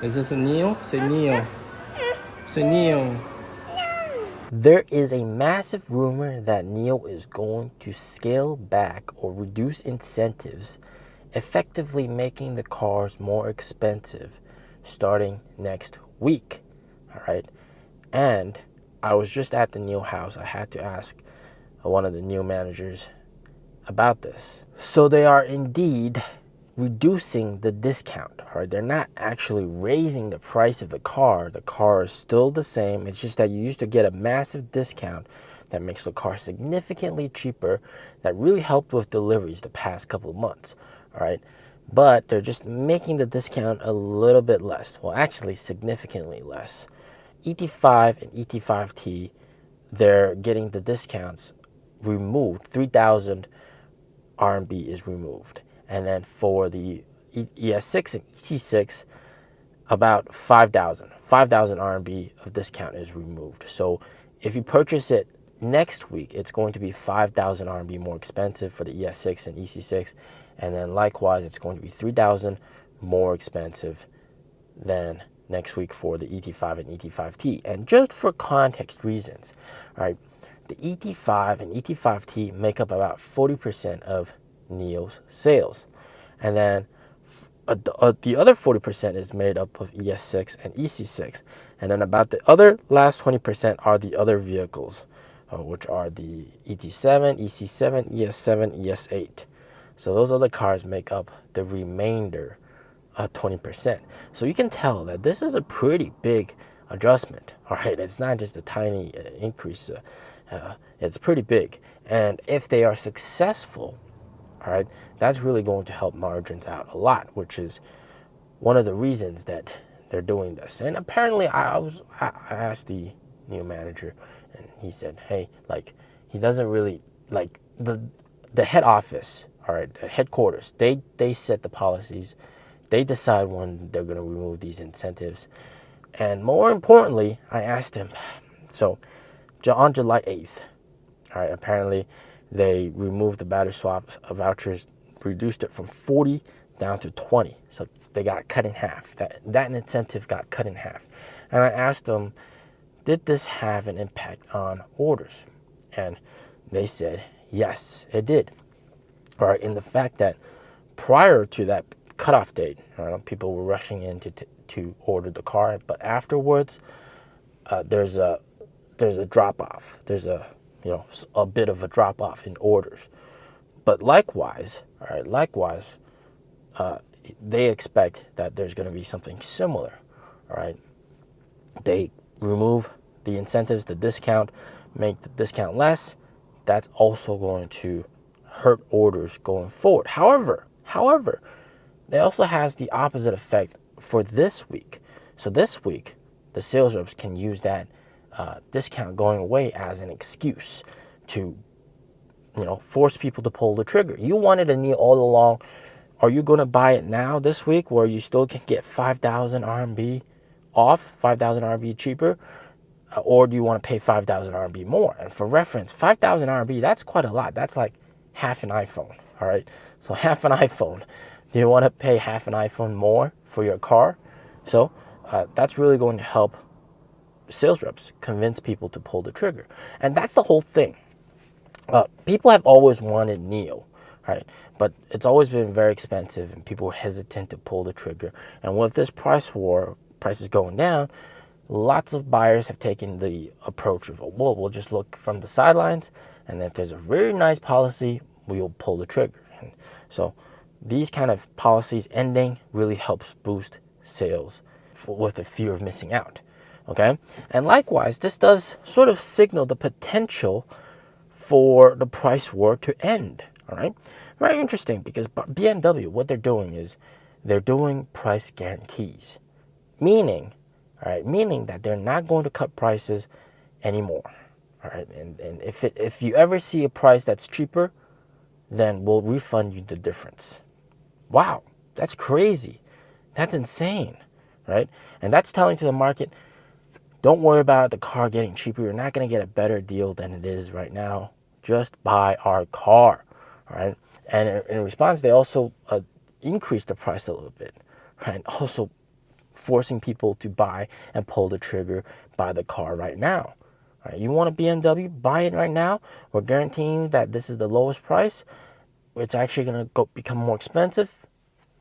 Is this a NIO? Say NIO. Say NIO. There is a massive rumor that NIO is going to scale back or reduce incentives, effectively making the cars more expensive starting next week. All right. And I was just at the NIO house. I had to ask one of the NIO managers about this. So they are indeed reducing the discount. All right, they're not actually raising the price of the car. The car is still the same. It's just that you used to get a massive discount that makes the car significantly cheaper. That really helped with deliveries the past couple of months. All right, but they're just making the discount a little bit less. Well, actually, significantly less. ET5 and ET5T, they're getting the discounts removed. 3,000 RMB is removed. And then for the ES6 and EC6, about 5,000 RMB of discount is removed. So if you purchase it next week, it's going to be 5,000 RMB more expensive for the ES6 and EC6. And then likewise, it's going to be 3,000 more expensive than next week for the ET5 and ET5T. And just for context reasons, all right, the ET5 and ET5T make up about 40% of NIO's sales. And then the other 40% is made up of ES6 and EC6. And then about the other last 20% are the other vehicles, which are the ET7, EC7, ES7, ES8. So those other cars make up the remainder 20%. So you can tell that this is a pretty big adjustment. All right, it's not just a tiny increase. It's pretty big. And if they are successful, all right, that's really going to help margins out a lot, which is one of the reasons that they're doing this. And apparently I asked the new manager, and he said, hey, like, he doesn't really like the head office, all right, the headquarters, they set the policies. They decide when they're going to remove these incentives. And more importantly, I asked him, so on July 8th, all right, apparently they removed the battery swap vouchers, reduced it from 40 down to 20. So they got cut in half. That incentive got cut in half. And I asked them, did this have an impact on orders? And they said, yes, it did. All right, in the fact that prior to that cutoff date, people were rushing in to order the car, but afterwards, there's a drop off. There's a bit of a drop off in orders. But likewise, they expect that there's going to be something similar. All right, they remove the incentives, the discount, make the discount less. That's also going to hurt orders going forward. However, it also has the opposite effect for this week. So this week, the sales reps can use that discount going away as an excuse to, force people to pull the trigger. You wanted a NIO all along. Are you going to buy it now this week where you still can get 5,000 RMB off, 5,000 RMB cheaper? Or do you want to pay 5,000 RMB more? And for reference, 5,000 RMB, that's quite a lot. That's like half an iPhone, all right? So half an iPhone. Do you want to pay half an iPhone more for your car? So that's really going to help sales reps convince people to pull the trigger. And that's the whole thing. People have always wanted NIO, right? But it's always been very expensive and people were hesitant to pull the trigger. And with this price war, prices going down, lots of buyers have taken the approach of, well, we'll just look from the sidelines, and if there's a very nice policy, we will pull the trigger. And so these kind of policies ending really helps boost sales with the fear of missing out, okay? And likewise, this does sort of signal the potential for the price war to end, all right? Very interesting, because BMW, what they're doing is they're doing price guarantees, meaning that they're not going to cut prices anymore, all right? And if you ever see a price that's cheaper, then we'll refund you the difference. Wow, that's crazy. That's insane, right? And that's telling to the market, don't worry about the car getting cheaper. You're not going to get a better deal than it is right now. Just buy our car, all right? And in response, they also increased the price a little bit, right? Also forcing people to buy and pull the trigger, buy the car right now. Right? You want a BMW, buy it right now. We're guaranteeing you that this is the lowest price. It's actually going to become more expensive.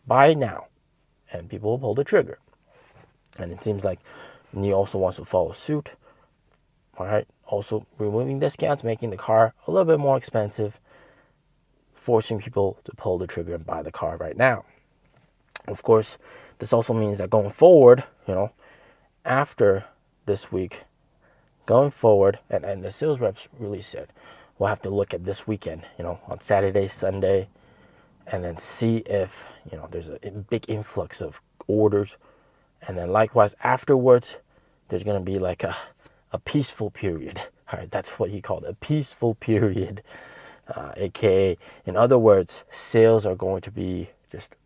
Buy it now. And people will pull the trigger. And it seems like NIO also wants to follow suit. All right. Also removing discounts, making the car a little bit more expensive, forcing people to pull the trigger and buy the car right now. Of course, this also means that going forward, after this week, going forward, and the sales reps really said, we'll have to look at this weekend, on Saturday, Sunday, and then see if, there's a big influx of orders. And then likewise afterwards, there's going to be like a peaceful period. All right, that's what he called a peaceful period, aka, in other words, sales are going to be just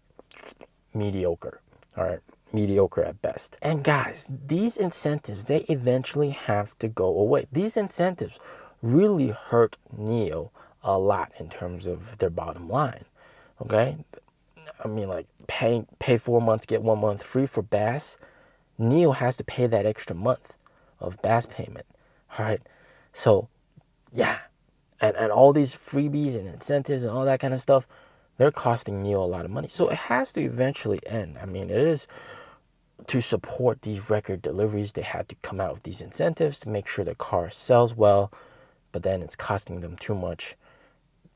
mediocre. All right, mediocre at best. And guys, these incentives, they eventually have to go away. These incentives really hurt NIO a lot in terms of their bottom line. Okay, I mean, like pay 4 months, get 1 month free for BAS. NIO has to pay that extra month of BAS payment. All right, so yeah, and all these freebies and incentives and all that kind of stuff, they're costing NIO a lot of money. So it has to eventually end. I mean, it is to support these record deliveries. They had to come out with these incentives to make sure the car sells well, but then it's costing them too much.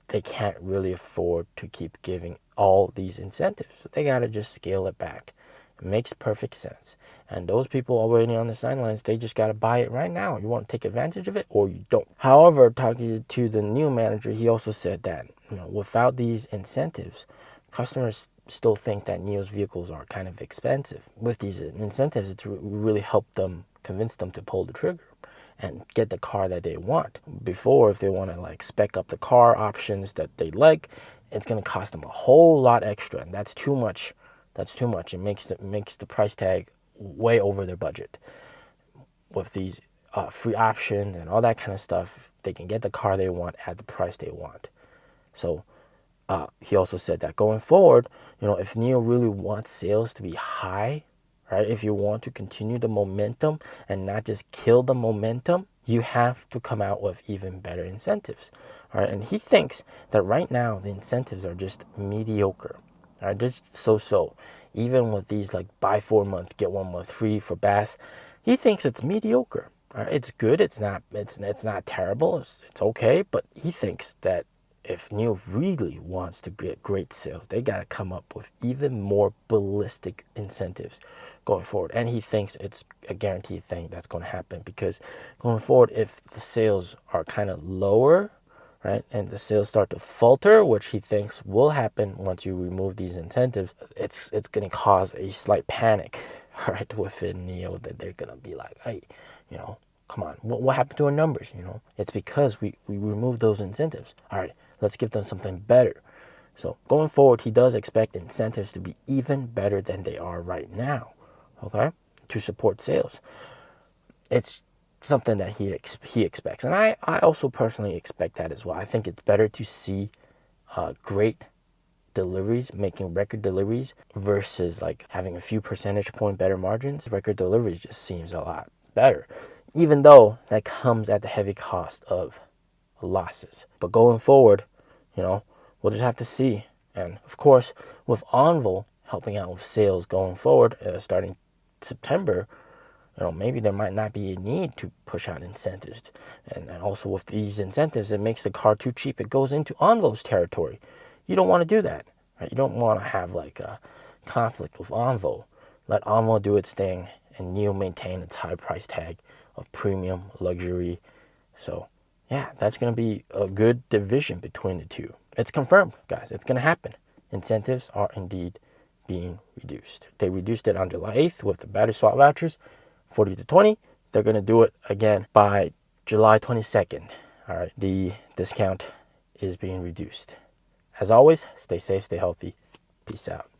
They can't really afford to keep giving all these incentives. So they got to just scale it back. It makes perfect sense. And those people already on the sidelines, they just got to buy it right now. You want to take advantage of it or you don't. However, talking to the new manager, he also said that, without these incentives, customers still think that NIO's vehicles are kind of expensive. With these incentives, it's really helped them, convince them to pull the trigger and get the car that they want. Before, if they want to like spec up the car options that they like, it's going to cost them a whole lot extra, and that's too much. That's too much. It makes the price tag way over their budget. With these free options and all that kind of stuff, they can get the car they want at the price they want. So he also said that going forward, if NIO really wants sales to be high, right? If you want to continue the momentum and not just kill the momentum, you have to come out with even better incentives. All right, and he thinks that right now the incentives are just mediocre. All right, just so. Even with these like buy 4 month, get 1 month free for BAS, he thinks it's mediocre. All right, it's good. It's not terrible. It's okay. But he thinks that if NIO really wants to get great sales, they got to come up with even more ballistic incentives going forward. And he thinks it's a guaranteed thing that's going to happen, because going forward, if the sales are kind of lower, right, and the sales start to falter, which he thinks will happen once you remove these incentives, it's going to cause a slight panic, right, within NIO, that they're going to be like, hey, come on, what happened to our numbers? It's because we removed those incentives. All right, let's give them something better. So going forward, he does expect incentives to be even better than they are right now, okay, to support sales. It's something that he expects. And I also personally expect that as well. I think it's better to see great deliveries, making record deliveries, versus like having a few percentage point better margins. Record deliveries just seems a lot better, even though that comes at the heavy cost of losses. But going forward, we'll just have to see. And of course, with Envo helping out with sales going forward, starting September, maybe there might not be a need to push out incentives. And also with these incentives, it makes the car too cheap. It goes into Envo's territory. You don't want to do that, right? You don't want to have like a conflict with Envo. Let Envo do its thing and NIO maintain its high price tag of premium luxury. So yeah, that's going to be a good division between the two. It's confirmed, guys. It's going to happen. Incentives are indeed being reduced. They reduced it on July 8th with the battery swap vouchers, 40 to 20. They're going to do it again by July 22nd. All right, the discount is being reduced. As always, stay safe, stay healthy. Peace out.